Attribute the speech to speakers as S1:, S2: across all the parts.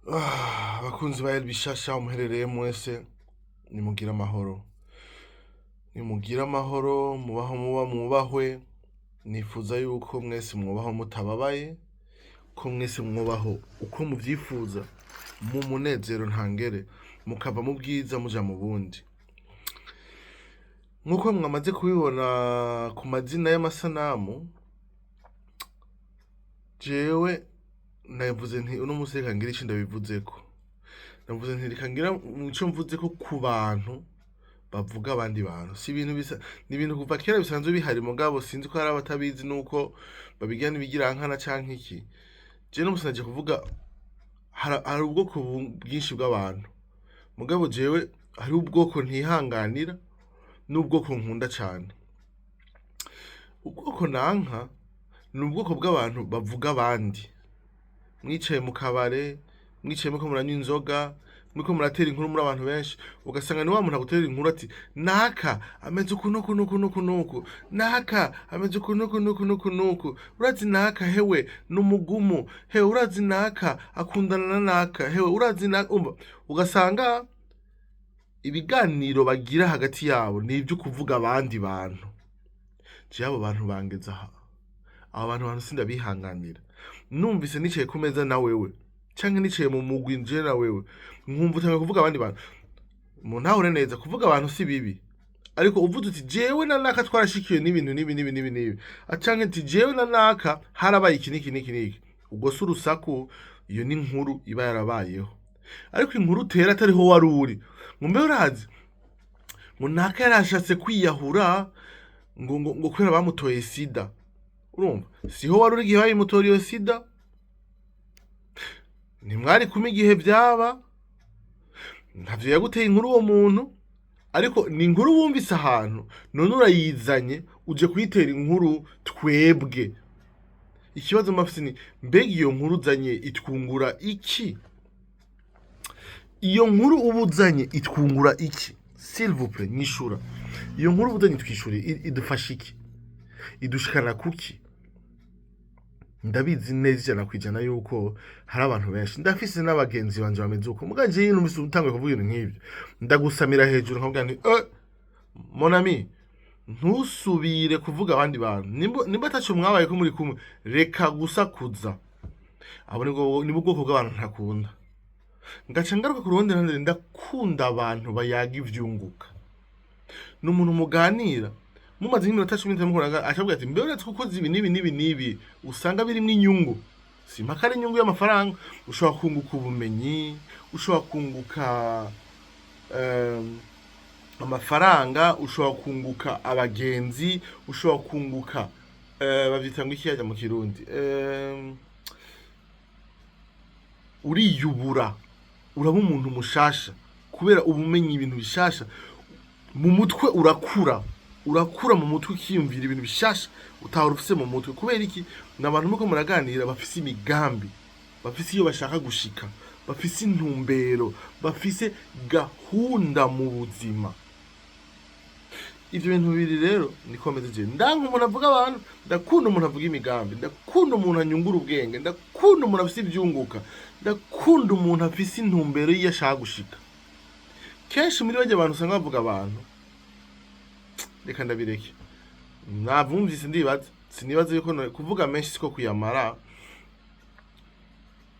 S1: Abakunzi ba bishasha umuherereye mwese nimugire amahoro, nimugire amahoro, mubaho muba mwubahwe. Nifuza yuko mwese mwubaho mutababaye, ko mwese mwubaho uko muvyifuza, mu munezero ntangere, mukava mu bwiza muja mu bundi. Nkuko mwamaze kubibona ku mazina y'amasanamu, jewe navuze nti uno musi reka ngire ico ndabivuzeko. Navuze nti reka ngira ico mvuzeko ku bantu bavuga abandi bantu. Si ibintu bisa, ni ibintu kuva kera bisanzwe bihari, mugabo sinzi ko hari abatabizi nuko babigira n'ibigirankana canke iki. Je no musi naje kuvuga hari ubwoko bwinshi bw'abantu, mugabo jewe hari ubwoko ntihanganira n'ubwoko nkunda cane. Ubwoko nanka ni ubwoko bw'abantu bavuga abandi. Mwicaye mu kabare, mwicaye muko muranywa inzoga, muko muratera inkuru muri abantu benshi, ugasanga ni wa muntu agutera inkuru ati naka ameze uku nuku nuku nuku nuku, naka ameze uku nuku nuku nuku nuku, urazi naka hewe n'umugumu, hewe urazi naka akundana na naka, hewe urazi naka. Ugasanga ibiganiro bagira hagati yabo ni ibyo kuvuga abandi bantu. Je abo bantu bangeza aha, abo bantu sindabihanganira. Numvise nicaye ku meza na wewe canke nicaye mu mugwi nje na wewe, nkumva utangiye kuvuga abandi bantu, mu ntahure neza kuvuga abantu si bibi, ariko uvuze uti jewe na naka twarashikiwe n'ibintu nibi, acanke ati jewe na naka harabaye iki niki niki niki, ubwo si urusaku, iyo ni inkuru iba yarabayeho. Ariko inkuru utera atariho wari uri, mbe urazi ngo naka yarashatse kwiyahura ngo kubera bamutoye sida. Urumva siho wari uri igihe bayimutora iyo sida, ntimwari kumwe igihe vyaba, ntavyo yaguteye inkuru uwo muntu, ariko ni inkuru wumvise ahantu, none urayizanye uje kuyitera inkuru twebwe. Ikibazo mafise ni mbega iyo nkuru uzanye itwungura iki? Iyo nkuru ubuzanye itwungura iki? S'il vous plaît, nyishura. Iyo nkuru ubuzanye twishure idufasha iki? Idushikana kuki? Ndabizi neza ijana kwijana yuko hari abantu benshi, ndafise n'abagenzi banje bameze uko, muganje yintu mbise utanguye kuvuga ibintu nk'ivyo, ndagusamira hejuru nkavuga nti mon ami, ntusubire kuvuga abandi bantu. Nimba ataco mwabaye ko muri kumwe, reka gusakuza. Abo ni ubwoko bw'abantu ntakunda. Ngaca ngaruka ku ruhande ruhande, ndakunda abantu bayaga ivyunguka. N'umuntu muganira mumaze nk'iminota 10 mukuraga, acabwa ati mbe uretse kuko ibi nibi usanga birimwo inyungu. Simpaka ari inyungu y'amafaranga, ushobora kunguka ubumenyi, ushobora kunguka amafaranga, ushobora kunguka abagenzi, ushobora kunguka bavyita ngo iki yaja mu Kirundi, uriyubura, uraba umuntu mushasha kubera ubumenyi, ibintu bishasha mu mutwe urakura mu mutwe, ukiyumvira ibintu bishasha utahora ufise mu mutwe. Kubera iki? N'abantu muko muraganira bafise imigambi, bafise iyo bashaka gushika, bafise intumbero, bafise gahunda mu buzima. Ivyo bintu bibiri rero niko meze je. Ndanka umuntu avuga abantu, ndakunda umuntu avuga imigambi, ndakunda umuntu anyungura ubwenge, ndakunda umuntu afise ivyunguka, ndakunda umuntu afise intumbero iyo ashaka gushika. Kenshi muri bajya abantu usanga bavuga abantu, reka ndabireke. Navumvise ndibaza, sinibaza yuko kuvuga menshi siko kuyamara,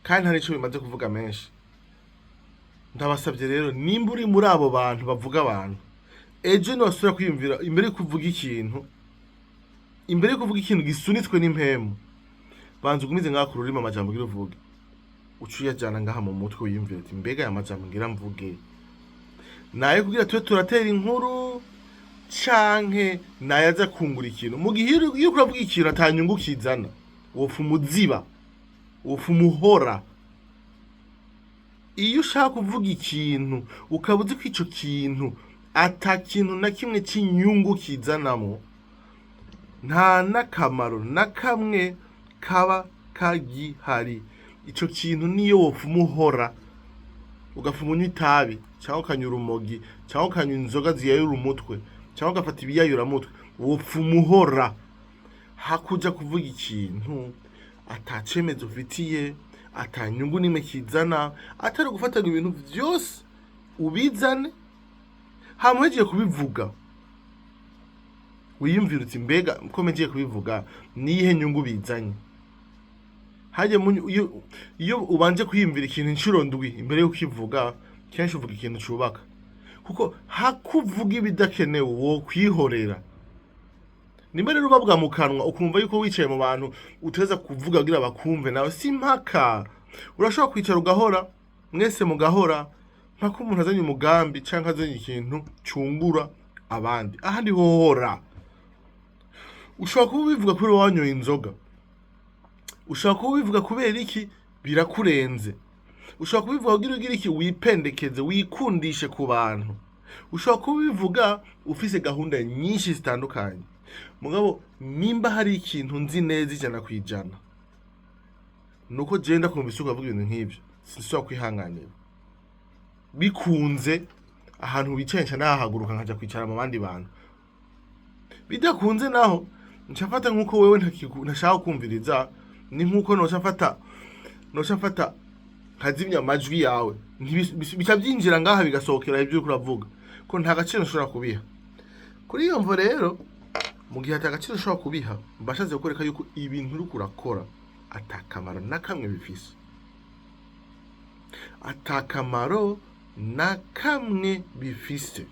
S1: kandi hari ico bimaze kuvuga menshi. Ndabasabye rero, nimba uri muri abo bantu bavuga abantu, ejo niwasubira kwiyumvira imbere yo kuvuga ikintu gisunitswe n'impemu, banza ugumize ngaha ku rurimi amajambo ngira uvuge, uca uyajana ngaha mu mutwe wiyumvira ati mbega aya majambo ngira mvuge naye kugira tube turatera inkuru canke naye aza kungura ikintu. Mu gihe iyo uravuga ikintu atanyungu kizana, wofu umuziba, wofu umuhora. Iyo ushaka kuvuga ikintu ukaba uzi ko ico kintu ata kintu na kimwe c'inyungu kizanamo, nta n'akamaro na kamwe kaba kagihari. Ico kintu niyo wofu umuhora, ugafuma unywa itabi cyangwa ukanywa urumogi cyangwa ukanywa inzoga ziyayura umutwe cyangwa ugafata ibiyayura mutwe, wofu umuhora. Hakuja kuvuga ikintu atacemezo ufitiye, ata nyungu n'imwe kizana, atari gufata ibintu vyose ubizane hama uhejeje kubivuga wiyumvira uti mbega ko mejeje kubivuga niyihe nyungu bizanye. Haje iyo ubanje kwiyumvira ikintu inshuro ndwi imbere yo kukivuga, kenshi uvuga ikintu cubaka, kuko hakuvuga ibidakenewe wo kwihorera. Nimba rero ubabwa mu kanwa ukumva yuko wicaye mu bantu uteza kuvuga kugira bakumve, nawe si mpaka. Urashobora kwicara ugahora, mwese mugahora, mpaka umuntu azanye umugambi canke azanye ikintu cungura abandi. Ahandi hohora. Ushobora kuba ubivuga kubera wanyoye inzoga. Ushobora kuba ubivuga kubera iki birakurenze. Ushobora kubivuga kugira ugire iki wipendekeze, wikundishe ku bantu. Ushobora kuba ubivuga ufise gahunda nyinshi zitandukanye. Mugabo nimba hari ikintu nzi neza 100%, nuko jenda kumvise ukavuga ibintu nk'ivyo, sinshobora kwihanganira. Bikunze ahantu wicaye nca nahaguruka nkaja kwicara mu bandi bantu. Bidakunze naho ncafata nkuko wewe ntashaka kumviriza, ni nkuko noca mfata nkazimya amajwi yawe, bica byinjira ngaha bigasohokera ibyo uriko uravuga, ko nta gaciro nshobora kubiha. Kuri iyo mvo rero, mu gihe ata gaciro nshobora kubiha, mbashaze gukoreka yuko ibintu uriko urakora atakamaro na kamwe bifise. Atakamaro na kamwe bifise.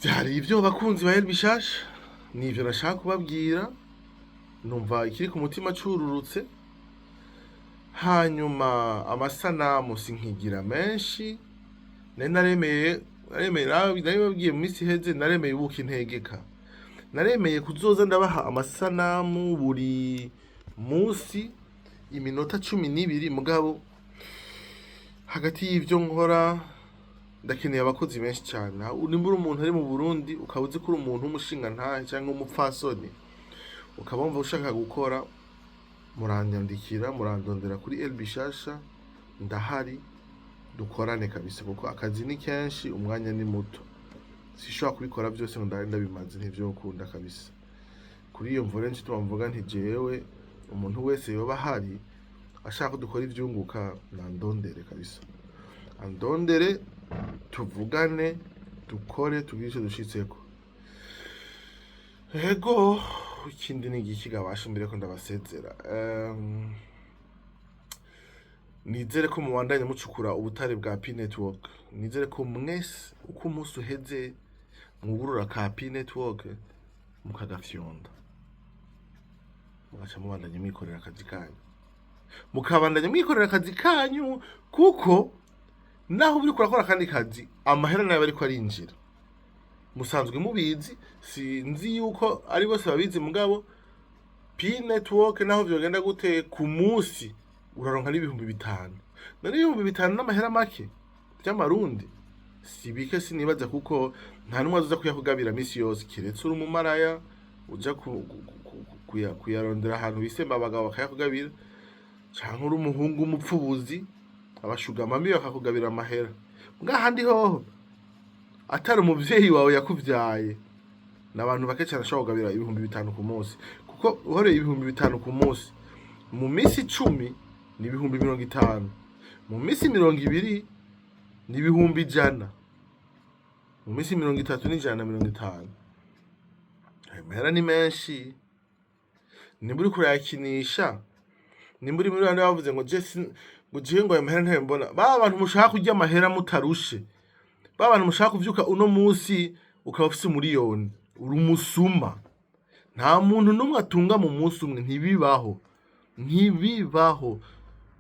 S1: Vyari ivyo bakunzi ba Bishasha, nivyo nashaka kubabwira. Numva ikiri ku mutima cururutse. Hanyuma amasanamu sinkigira menshi, naremeye babwiye mu minsi iheze, naremeye ubuka integeka. Naremeye kuzoza ndabaha amasanamu buri munsi iminota 12, mugabo hagati y'ivyo nkora ndakeneye abakozi benshi cyane. Nimbura umuntu ari mu Burundi ukabuze kuri umuntu w'umushinga ntahe cyangwa umupfasoni, ukabumva ushaka gukora, muranyandikira, murandondera kuri Bishasha, ndahari, dukorane kabisa, kuko akazi ni kenshi, umwanya ni muto. Sishobora kubikora byose ngo ndabimaze, ntivyo ukunda kabisa. Kuri iyo mvore nci tumvuga nti jewe umuntu wese yoba hari ashaka ko dukora ivyunguka, nandondere kabisa. Andondere, tuvugane, dukore, tugire ico dushitseko. Ego, ikindi ni igiki gabasha mbere ko ndabasezera. Nizere ko mubandanye mucukura ubutare bwa P Network. Nizere ko mwese uko umunsi uheze mwugurura ka P Network mukagafyonda, mugaca mubandanye mwikorera akazi kanyu. Mukabandanye mwikorera akazi kanyu, kuko naho uri kurakora kandi kazi, amahera nayo bariko arinjira. Musanzwe mubizi, sinzi yuko ari bose babizi, mugabo P Network naho vyogenda gute ku munsi uraronka n'ibihumbi 5. Nari ibihumbi 5 n'amahera make by'amarundi. Sibike sinibaza, kuko nta numwe azoza kuyakugabira misi yose, kiretse uri umumaraya uja kuyarondera ahantu bisemba abagabo bakayakugabira, canke uri umuhungu umupfubuzi abashugamami bakakugabira amahera. Ngahandi hoho atari umuvyeyi wawe yakuvyaye, n'abantu bake cyane ashobora kugabira ibihumbi 5 ku munsi, kuko uhoreye ibihumbi 5 ku munsi mu misi 10 ni ibihumbi 50, mu misi 20 ni ibihumbi 100, mu misi 30 ni 150. Amahera ni menshi. Nimba uri kurayakinisha, nimba uri muri bandi bavuze ngo jewe ngo amahera ntembona, abantu mushaka kurya amahera mutarushe, abantu mushaka kuvyuka uno munsi ukaba ufise umuriyoni, uri umusuma. Nta muntu numwe atunga mu munsi umwe, ntibibaho.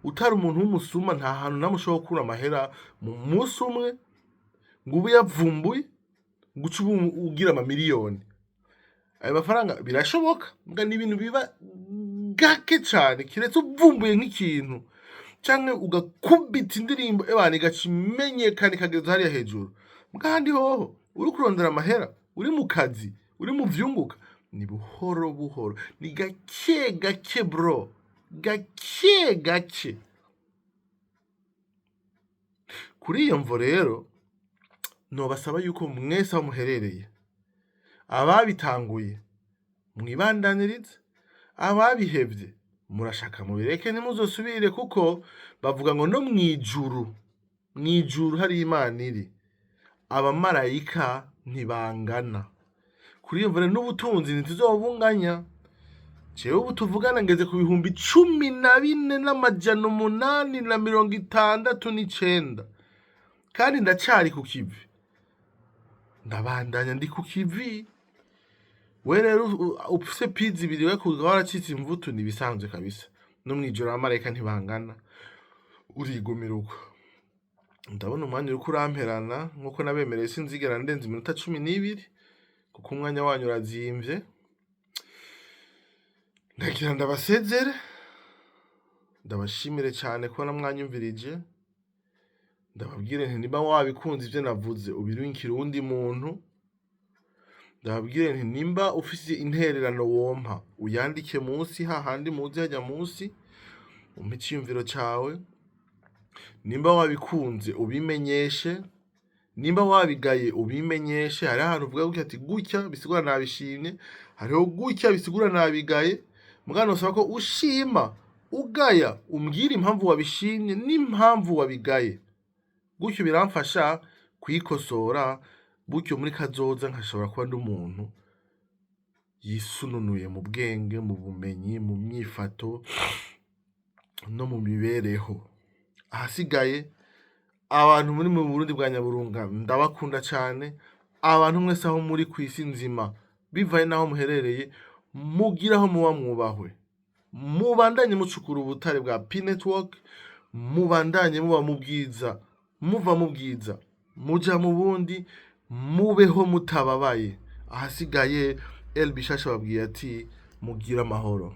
S1: Utari umuntu w'umusuma, nta hantu namushobora gukura amahera mu munsi umwe ngo ube yavumbuye guca ugira amamiliyoni. Ayo mafaranga birashoboka, mbwa ni ibintu biba gake cyane, kiretse uvumbuye nk'ikintu canke ugakubita indirimbo igaca imenyekana ikageza hariya hejuru. Mbwahandi hoho uri kurondera amahera, uri mu kazi, uri mu vyunguka, ni buhoro buhoro, ni gake gake bro, gake gake. Kuri iyo mvo rero nobasaba yuko mwese aho muherereye, ababitanguye mwibandanirize, ababihevye murashaka mubireke ntimuzosubire, kuko bavuga ngo no mw'ijuru hari Imana iri, abamarayika ntibangana. Kuri iyo mvune n'ubutunzi ntituzobunganya. Jewe ubu tuvugana ngeze ku bihumbi 14,869 kandi ndacari ku kivi, ndabandanya ndi ku kivi. We rero ufise pizi ibiri we kuza waracitse imvutu ntibisanzwe kabisa. No mw'ijoro abamarayika ntibangana, urigumira uko. Ndabona umwanya uriko uramperana, nkuko nabemereye sinzigera ndenza iminota 12 kuko umwanya wanyu urazimvye. Ndagira ndabasezere, ndabashimire cyane ko namwanyumvirije. Ndababwire nti niba wabikunze ivyo navuze ubirungikire uwundi muntu. Ndababwire nti nimba ufise intererano wompa uyandike munsi, hahandi muzi hajya munsi, umpe iciyumviro cawe. Nimba wabikunze ubimenyeshe, nimba wabigaye ubimenyeshe. Hari ahantu uvuga gutya ati gutya bisigura nabishimye, hariho gutya bisigura nabigaye. Mugano usaba ko ushima ugaya umbwira impamvu wabishimye n'impamvu wabigaye. Gutyo biramfasha kwikosora, gutyo muri kazoza nkashobora kuba ndi umuntu yisununuye mu bwenge, mu bumenyi, mu myifato no mu mibereho. Ahasigaye abantu muri mu Burundi bwa Nyaburunga ndabakunda cyane. Abantu mwese aho muri kwisi nzima bivaye naho muherereye, mugiraho muba mwubahwe, mubandanye mucukura ubutare bwa P-Network, mubandanye muba mu bwiza, muva mu bwiza muja mu bundi, mubeho mutababaye. Ahasigaye El Bishasha babwiye ati mugira amahoro.